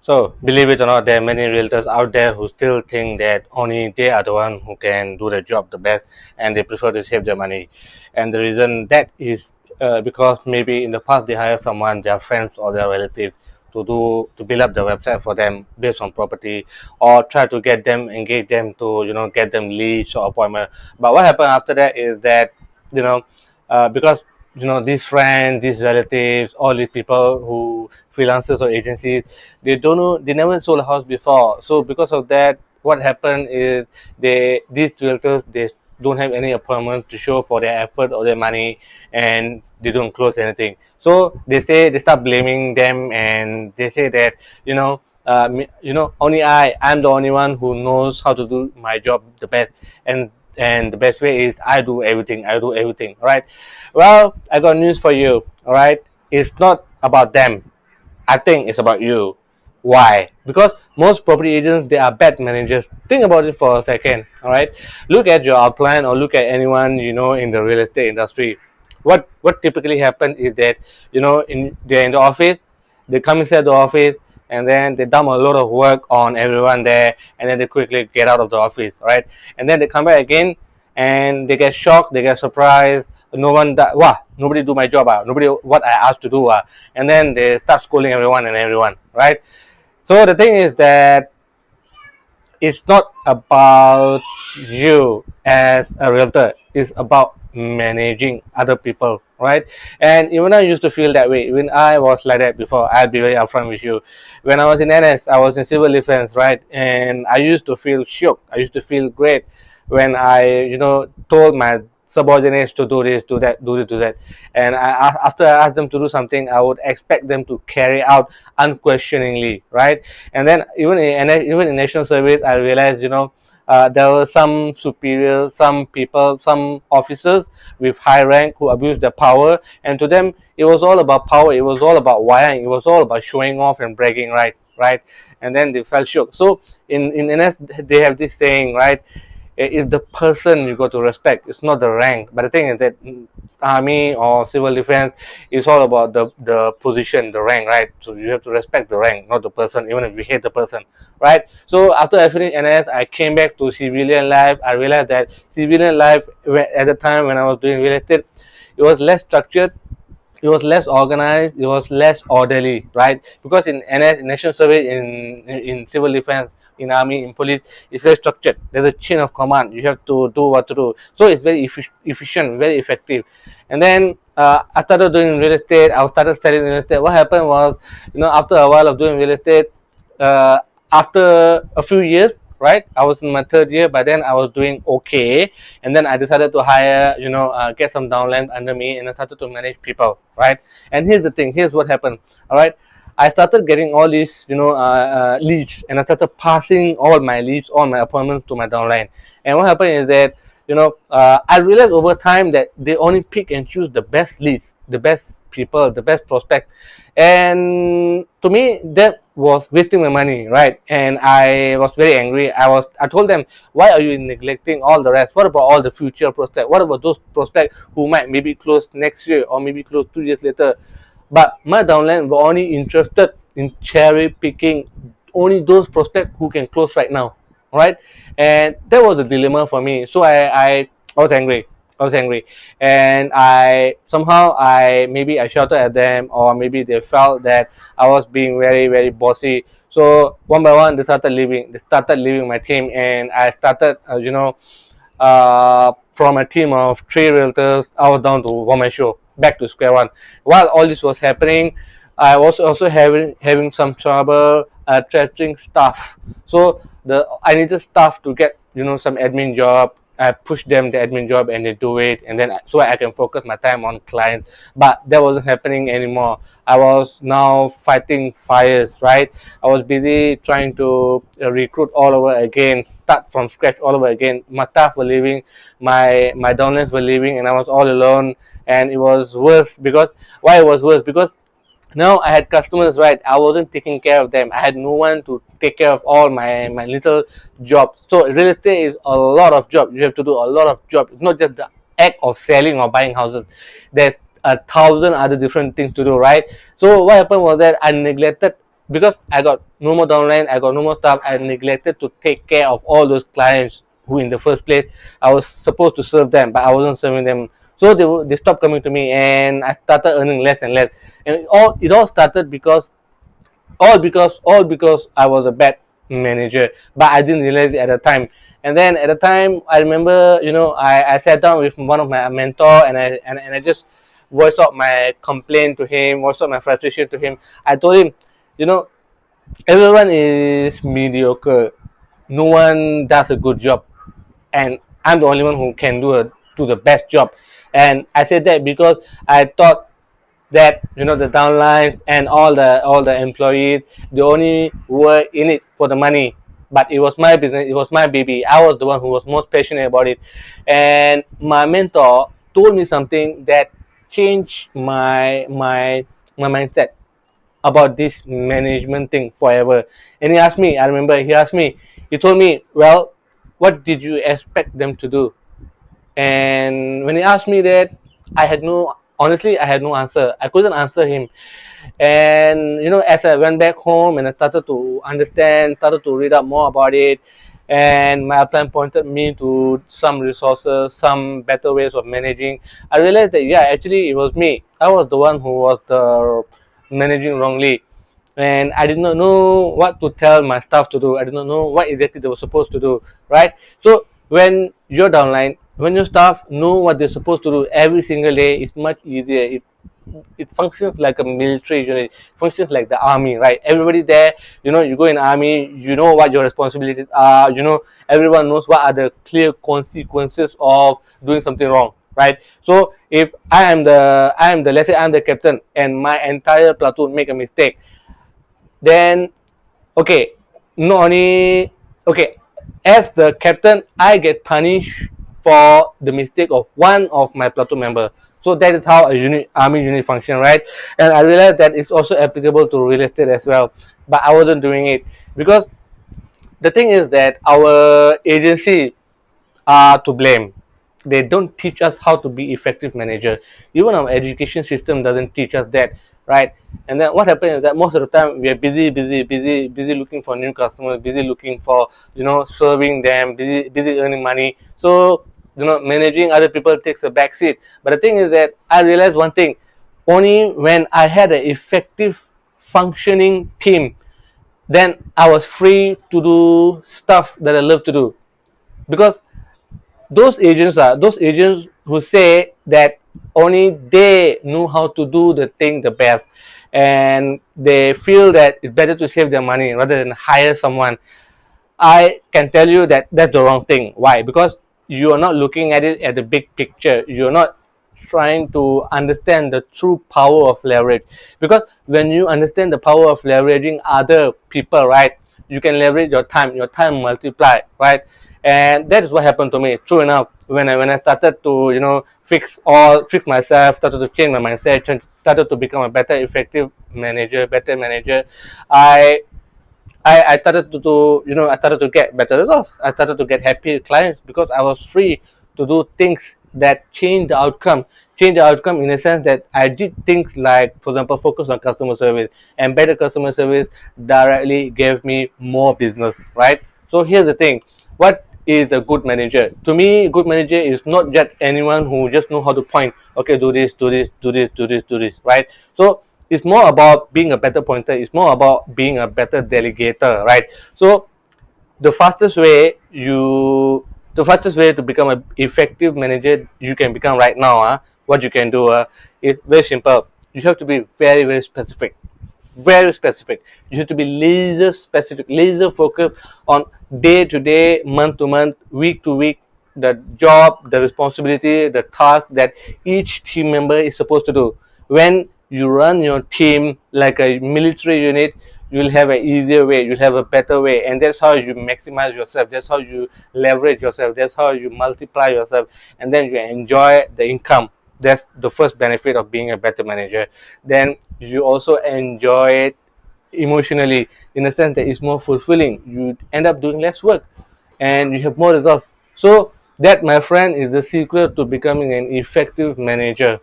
So believe it or not, there are many realtors out there who still think that only they are the one who can do the job the best, and they prefer to save their money. And the reason that is because maybe in the past they hire someone, their friends or their relatives, to build up the website for them based on property, or try to get them engage them to get them leads or appointment. But what happened after that is that you know because these friends, these relatives, all these people who freelancers or agencies, they never sold a house before. So because of that, what happened is these realtors, they don't have any appointment to show for their effort or their money, and they don't close anything. So they start blaming them, and they say that only I'm the only one who knows how to do my job the best, and the best way is I do everything, all right. Well, I got news for you, all right. It's not about them. I think it's about you. Why? Because most property agents, they are bad managers. Think about it for a second. All right. Look at your outline, or look at anyone in the real estate industry. What typically happens is that they're in the office, they come inside the office, and then they dump a lot of work on everyone there, and then they quickly get out of the office, right? And then they come back again, and they get shocked, they get surprised. No one, nobody do my job, nobody what I asked to do, and then they start scolding everyone, right? So the thing is that it's not about you as a realtor. It's about managing other people, right? And even I used to feel that way. When I was like that before, I'll be very upfront with you. When I was in NS, I was in civil defense, right? And I used to feel shocked. I used to feel great when I, told my subordinates to do this, do that, do this, do that. And after I asked them to do something, I would expect them to carry out unquestioningly, right? And then even in national service, I realized there were some superior, some people, some officers with high rank who abused their power, and to them it was all about power, it was all about wiring, it was all about showing off and bragging, right. And then they felt shook. So in NS, they have this saying, right? It's the person you got to respect. It's not the rank. But the thing is that army or civil defense is all about the position, the rank, right? So you have to respect the rank, not the person, even if you hate the person, right? So after I finished NS, I came back to civilian life. I realized that civilian life, at the time when I was doing real estate, it was less structured, it was less organized, it was less orderly, right? Because in NS, in national service, in civil defense, in army, in police, it's very structured. There's a chain of command. You have to do what to do. So it's very efficient, very effective. And then I started doing real estate. I started studying real estate. What happened was, after a while of doing real estate, uh, after a few years, right? I was in my third year, but then I was doing okay, and then I decided to hire, get some downlines under me, and I started to manage people, right? And here's the thing. Here's what happened. All right. I started getting all these, leads, and I started passing all my leads, all my appointments to my downline. And what happened is that, I realized over time that they only pick and choose the best leads, the best people, the best prospects, and to me that was wasting my money, right? And I was very angry. I told them, why are you neglecting all the rest? What about all the future prospects? What about those prospects who might maybe close next year or maybe close 2 years later? But my downline were only interested in cherry picking only those prospects who can close right now, right? And that was a dilemma for me. So I was angry. I was angry, and I maybe I shouted at them, or maybe they felt that I was being very very bossy. So one by one, they started leaving. They started leaving my team, and I started, from a team of three realtors, I was down to one man show, back to square one. While all this was happening, I was also having some trouble attracting staff. So the I needed staff to get some admin job. I push them the admin job, and they do it, and then so I can focus my time on clients. But that wasn't happening anymore. I was now fighting fires, right? I was busy trying to recruit all over again, start from scratch all over again. My staff were leaving, my downlines were leaving, and I was all alone. And it was worse because why it was worse because now I had customers, right? I wasn't taking care of them. I had no one to take care of all my little jobs. So real estate is a lot of job. You have to do a lot of job. It's not just the act of selling or buying houses. There's a thousand other different things to do, right? So what happened was that I neglected because I got no more downline, I got no more stuff. I neglected to take care of all those clients who, in the first place, I was supposed to serve them, but I wasn't serving them. So they stopped coming to me, and I started earning less and less. And it all started because all because I was a bad manager, but I didn't realize it at the time. And then at the time, I remember, I sat down with one of my mentor, and I just voiced out my complaint to him, voiced out my frustration to him. I told him, you know, everyone is mediocre. No one does a good job, and I'm the only one who can do the best job. And I said that because I thought that, the downlines and all the employees, they only were in it for the money. But it was my business, it was my baby. I was the one who was most passionate about it. And my mentor told me something that changed my mindset about this management thing forever. And I remember he asked me, he told me, well, what did you expect them to do? And when he asked me that, honestly, I had no answer. I couldn't answer him. And as I went back home and I started to understand, started to read up more about it, and my upline pointed me to some resources, some better ways of managing, I realized that, yeah, actually it was me. I was the one who was the managing wrongly. And I did not know what to tell my staff to do. I did not know what exactly they were supposed to do, right? So when you're downline, when your staff know what they're supposed to do every single day, it's much easier. It functions like a military unit, functions like the army, right? Everybody there, you go in army, you know what your responsibilities are, everyone knows what are the clear consequences of doing something wrong, right? So if I am the let's say I'm the captain and my entire platoon make a mistake, then, okay, not only, okay, as the captain, I get punished for the mistake of one of my platoon member. So that is how a army unit function, right? And I realized that it's also applicable to real estate as well, but I wasn't doing it because the thing is that our agency are to blame. They don't teach us how to be effective manager. Even our education system doesn't teach us that, right? And then what happens is that most of the time we are busy, busy, busy, busy looking for new customers, busy looking for, serving them, busy, busy earning money. So, managing other people takes a back seat. But the thing is that I realized one thing: only when I had an effective, functioning team, then I was free to do stuff that I love to do. Because those agents who say that only they know how to do the thing the best, and they feel that it's better to save their money rather than hire someone. I can tell you that that's the wrong thing. Why? Because you are not looking at it at the big picture. You're not trying to understand the true power of leverage. Because when you understand the power of leveraging other people, right, you can leverage your time multiply, right? And that is what happened to me. True enough, when I started to, fix myself, started to change my mindset, started to become a better effective manager, better manager, I I started to get better results. I started to get happy clients because I was free to do things that change the outcome in a sense that I did things like, for example, focus on customer service, and better customer service directly gave me more business, right? So here's the thing: what is a good manager? To me, good manager is not just anyone who just know how to point. Okay, do this, do this, do this, do this, do this, right? So it's more about being a better pointer. It's more about being a better delegator, right? So the fastest way you the fastest way to become an effective manager you can become right now, what you can do, is very simple. You have to be very, very specific, very specific. You have to be laser specific, laser focused on day to day, month to month, week to week, the job, the responsibility, the task that each team member is supposed to do. When you run your team like a military unit, you'll have an easier way, you'll have a better way, and that's how you maximize yourself, that's how you leverage yourself, that's how you multiply yourself, and then you enjoy the income. That's the first benefit of being a better manager. Then you also enjoy it emotionally, in a sense that it's more fulfilling. You end up doing less work and you have more results. So that, my friend, is the secret to becoming an effective manager.